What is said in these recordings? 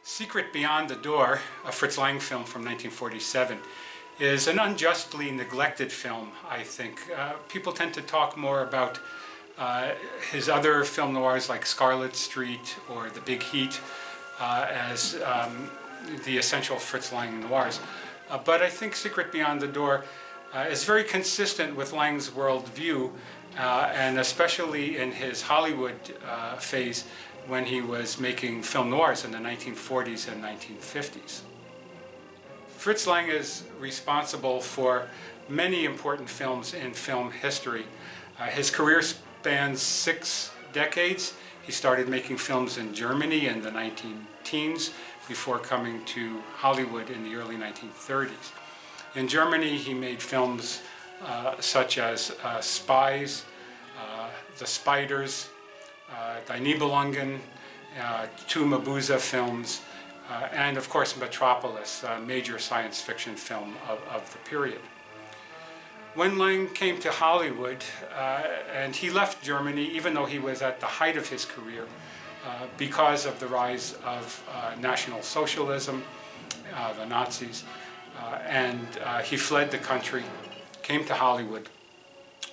Secret Beyond the Door, a Fritz Lang film from 1947, is an unjustly neglected film, I think. People tend to talk more about his other film noirs like Scarlet Street or The Big Heat as the essential Fritz Lang noirs. But I think Secret Beyond the Door is very consistent with Lang's worldview, and especially in his Hollywood phase when he was making film noirs in the 1940s and 1950s. Fritz Lang is responsible for many important films in film history. His career spans 6 decades. He started making films in Germany in the 19-teens before coming to Hollywood in the early 1930s. In Germany, he made films such as Spies, The Spiders, Die Nibelungen, 2 Mabuse films, and of course Metropolis, a major science fiction film of the period. When Lang came to Hollywood, and he left Germany even though he was at the height of his career because of the rise of National Socialism, the Nazis, and he fled the country, came to Hollywood,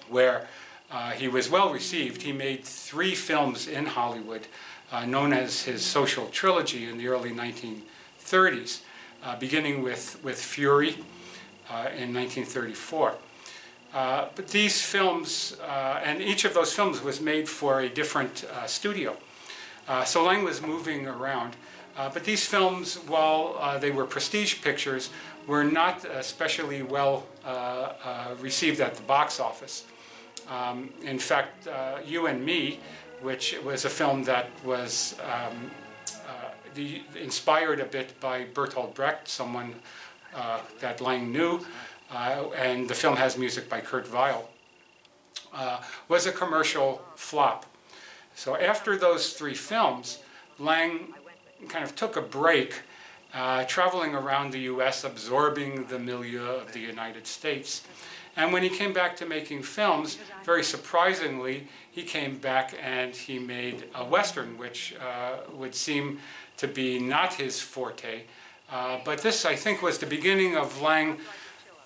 where he was well received. He made 3 films in Hollywood, known as his social trilogy in the early 1930s, beginning with Fury in 1934. But these films, and each of those films was made for a different studio. So Lang was moving around. But these films, while they were prestige pictures, were not especially well received at the box office. In fact, You and Me, which was a film that was inspired a bit by Bertolt Brecht, someone that Lang knew, and the film has music by Kurt Weill, was a commercial flop. So after those 3 films, Lang kind of took a break, traveling around the US, absorbing the milieu of the United States. And when he came back to making films, very surprisingly, he came back and he made a Western, which would seem to be not his forte. But this, I think, was the beginning of Lang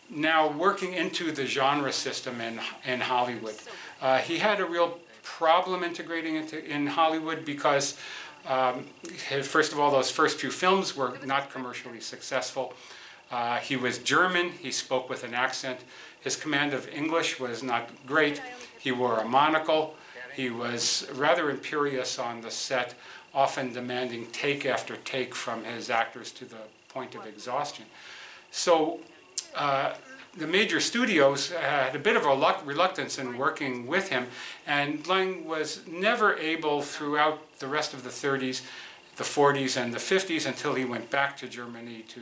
now working into the genre system in Hollywood. He had a real problem integrating in Hollywood because, first of all, those first few films were not commercially successful. He was German, he spoke with an accent. His command of English was not great. He wore a monocle. He was rather imperious on the set, often demanding take after take from his actors to the point of exhaustion. So the major studios had a bit of a reluctance in working with him, and Lang was never able throughout the rest of the 30s, the 40s, and the 50s until he went back to Germany to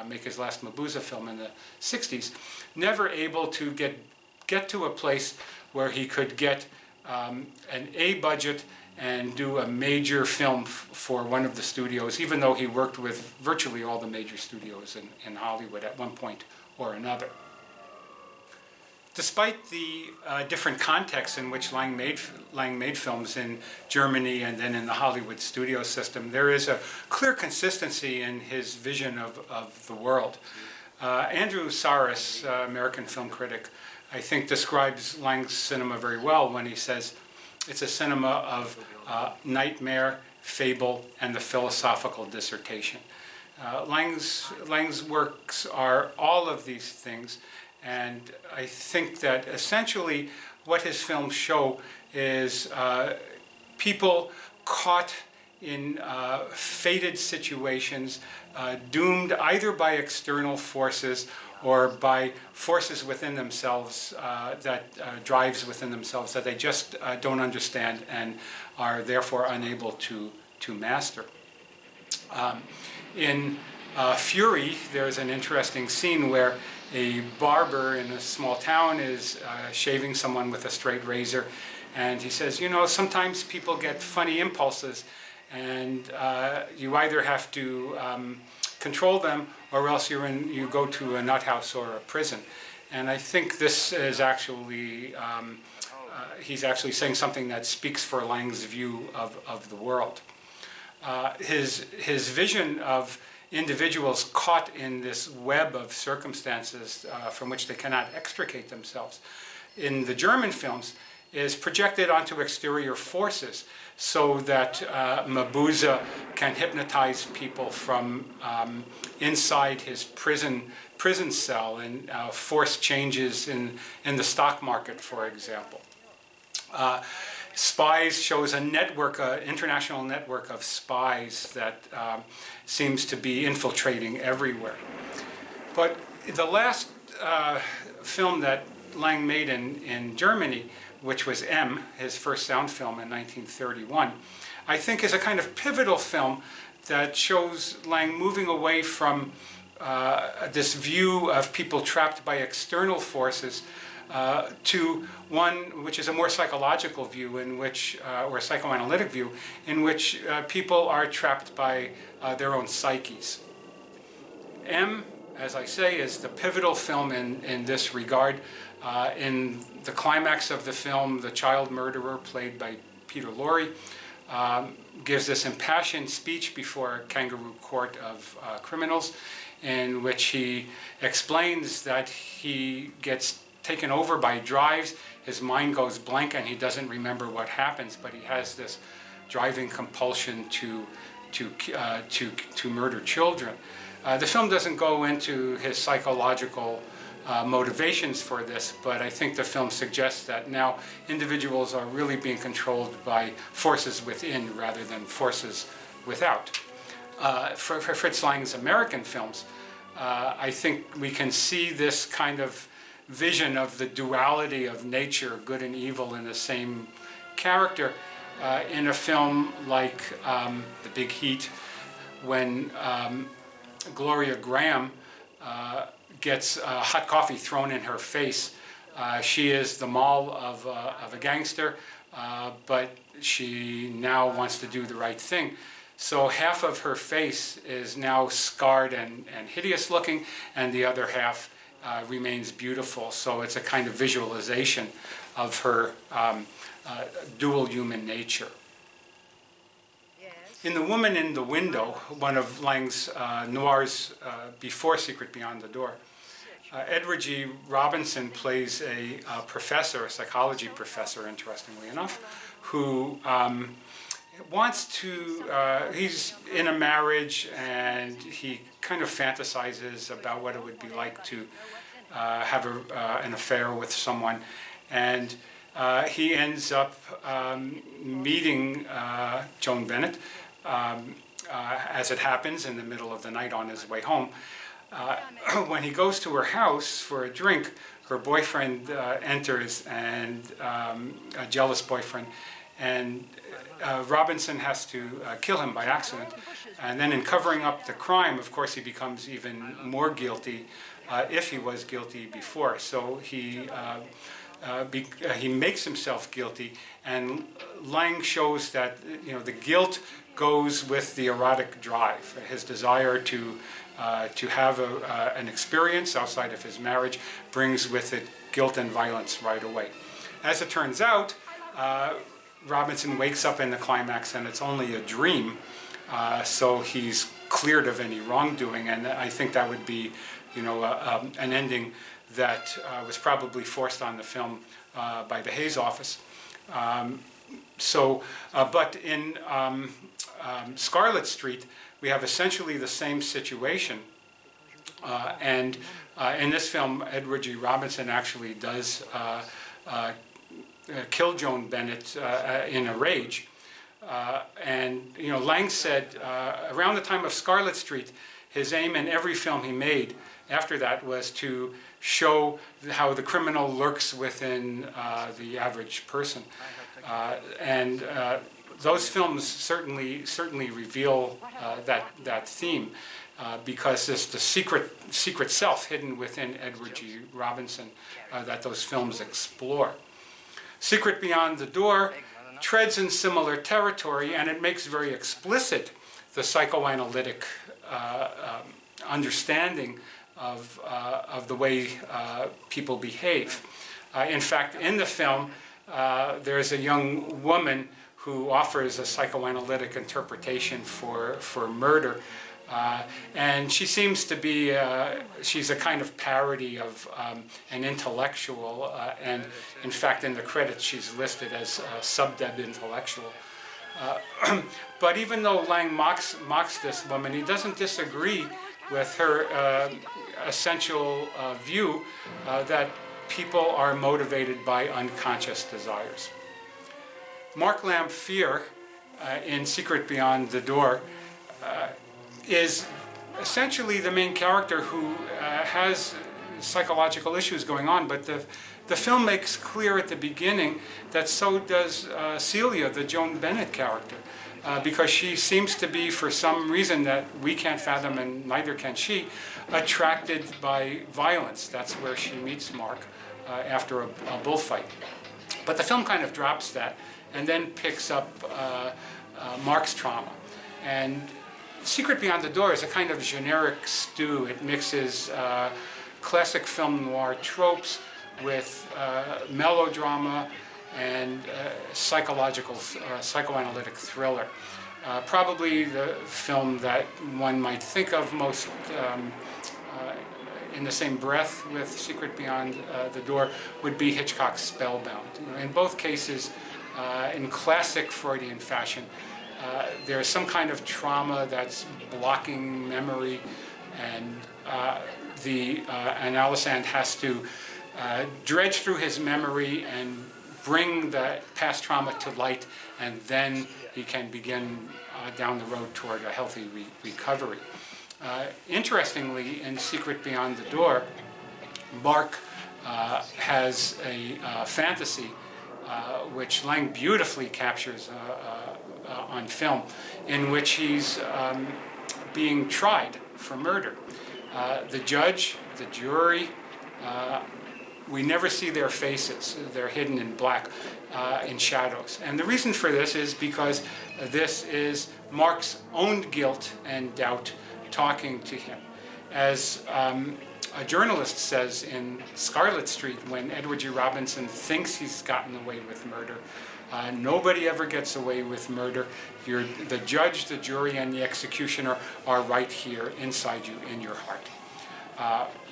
make his last Mabuse film in the 60s, never able to get to a place where he could get an A budget and do a major film for one of the studios, even though he worked with virtually all the major studios in Hollywood at one point or another. Despite the different contexts in which Lang made films in Germany and then in the Hollywood studio system, there is a clear consistency in his vision of the world. Andrew Saris, American film critic, I think describes Lang's cinema very well when he says it's a cinema of nightmare, fable, and the philosophical dissertation. Lang's works are all of these things. And I think that essentially what his films show is people caught in fated situations, doomed either by external forces or by forces within themselves drives within themselves that they just don't understand and are therefore unable to master. In Fury, there's an interesting scene where a barber in a small town is shaving someone with a straight razor, and he says, you know, sometimes people get funny impulses, and you either have to control them or else you go to a nut house or a prison. And I think this is actually, he's actually saying something that speaks for Lang's view of the world. his vision of individuals caught in this web of circumstances from which they cannot extricate themselves in the German films is projected onto exterior forces, so that Mabuse can hypnotize people from inside his prison cell and force changes in the stock market, for example. Spies shows a network, an international network of spies that seems to be infiltrating everywhere. But the last film that Lang made in Germany, which was M, his first sound film in 1931, I think is a kind of pivotal film that shows Lang moving away from this view of people trapped by external forces to one which is a more psychological view, in which, or a psychoanalytic view, in which people are trapped by their own psyches. M, as I say, is the pivotal film in this regard. In the climax of the film, the child murderer, played by Peter Lorre, gives this impassioned speech before a kangaroo court of criminals, in which he explains that he gets taken over by drives, his mind goes blank and he doesn't remember what happens, but he has this driving compulsion to murder children. The film doesn't go into his psychological motivations for this, but I think the film suggests that now individuals are really being controlled by forces within rather than forces without. For Fritz Lang's American films, I think we can see this kind of vision of the duality of nature, good and evil, in the same character in a film like The Big Heat, when Gloria Graham gets hot coffee thrown in her face. She is the moll of a gangster, but she now wants to do the right thing. So half of her face is now scarred and hideous looking, and the other half remains beautiful. So it's a kind of visualization of her dual human nature. In The Woman in the Window, one of Lang's noirs before Secret Beyond the Door, Edward G. Robinson plays a professor, a psychology professor, interestingly enough, who wants to, he's in a marriage and he kind of fantasizes about what it would be like to have an affair with someone. And he ends up meeting Joan Bennett, as it happens, in the middle of the night on his way home. When he goes to her house for a drink, her boyfriend enters, and a jealous boyfriend, and Robinson has to kill him by accident. And then in covering up the crime, of course, he becomes even more guilty, if he was guilty before. So he makes himself guilty, and Lang shows that the guilt goes with the erotic drive, his desire to have an experience outside of his marriage brings with it guilt and violence right away. As it turns out, Robinson wakes up in the climax and it's only a dream, so he's cleared of any wrongdoing, and I think that would be an ending that was probably forced on the film by the Hayes office. But in Scarlet Street, we have essentially the same situation. And in this film, Edward G. Robinson actually does kill Joan Bennett in a rage. Lang said around the time of Scarlet Street, his aim in every film he made after that was to show how the criminal lurks within the average person. Those films certainly reveal that theme, because it's the secret self hidden within Edward G. Robinson that those films explore. Secret Beyond the Door treads in similar territory, and it makes very explicit the psychoanalytic understanding of the way people behave. In fact, in the film, there's a young woman who offers a psychoanalytic interpretation for murder. And she seems to be, she's a kind of parody of an intellectual, and in fact in the credits she's listed as subdeb intellectual. But even though Lang mocks this woman, he doesn't disagree with her essential view that people are motivated by unconscious desires. Mark Lamphere, in Secret Beyond the Door, is essentially the main character who has psychological issues going on, but the film makes clear at the beginning that so does Celia, the Joan Bennett character, because she seems to be, for some reason that we can't fathom and neither can she, attracted by violence. That's where she meets Mark after a bullfight. But the film kind of drops that and then picks up Mark's trauma. And Secret Beyond the Door is a kind of generic stew. It mixes classic film noir tropes with melodrama and psychoanalytic thriller. Probably the film that one might think of most in the same breath with Secret Beyond the Door would be Hitchcock's Spellbound. In both cases, in classic Freudian fashion, there's some kind of trauma that's blocking memory, and Alicent has to dredge through his memory and bring the past trauma to light, and then he can begin down the road toward a healthy recovery. Interestingly, in Secret Beyond the Door, Mark has a fantasy which Lang beautifully captures on film, in which he's being tried for murder. The judge, the jury, we never see their faces. They're hidden in black, in shadows. And the reason for this is because this is Mark's own guilt and doubt talking to him. As a journalist says in Scarlet Street, when Edward G. Robinson thinks he's gotten away with murder, nobody ever gets away with murder. The judge, the jury, and the executioner are right here inside you, in your heart.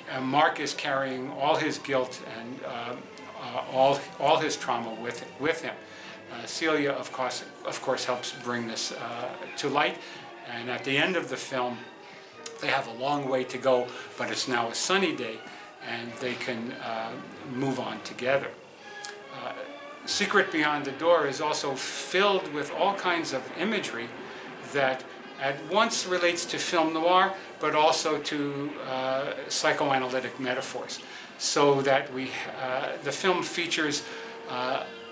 And Mark is carrying all his guilt and all his trauma with him. Celia, of course, helps bring this to light. And at the end of the film, they have a long way to go, but it's now a sunny day, and they can move on together. Secret Beyond the Door is also filled with all kinds of imagery that at once relates to film noir, but also to psychoanalytic metaphors. So that the film features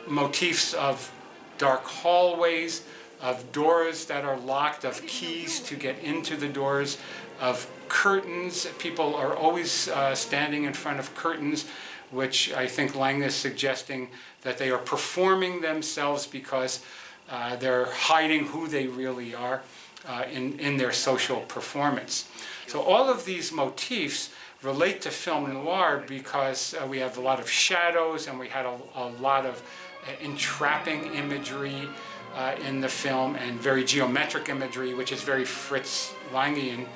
motifs of dark hallways, of doors that are locked, of keys to get into the doors, of curtains. People are always standing in front of curtains, which I think Lang is suggesting that they are performing themselves because they're hiding who they really are in their social performance. So all of these motifs relate to film noir because we have a lot of shadows, and we had a lot of entrapping imagery in the film, and very geometric imagery, which is very Fritz Langian,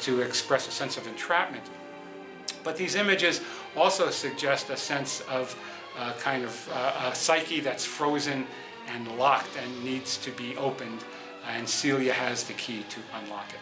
to express a sense of entrapment. But these images also suggest a sense of kind of a psyche that's frozen and locked and needs to be opened, and Celia has the key to unlock it.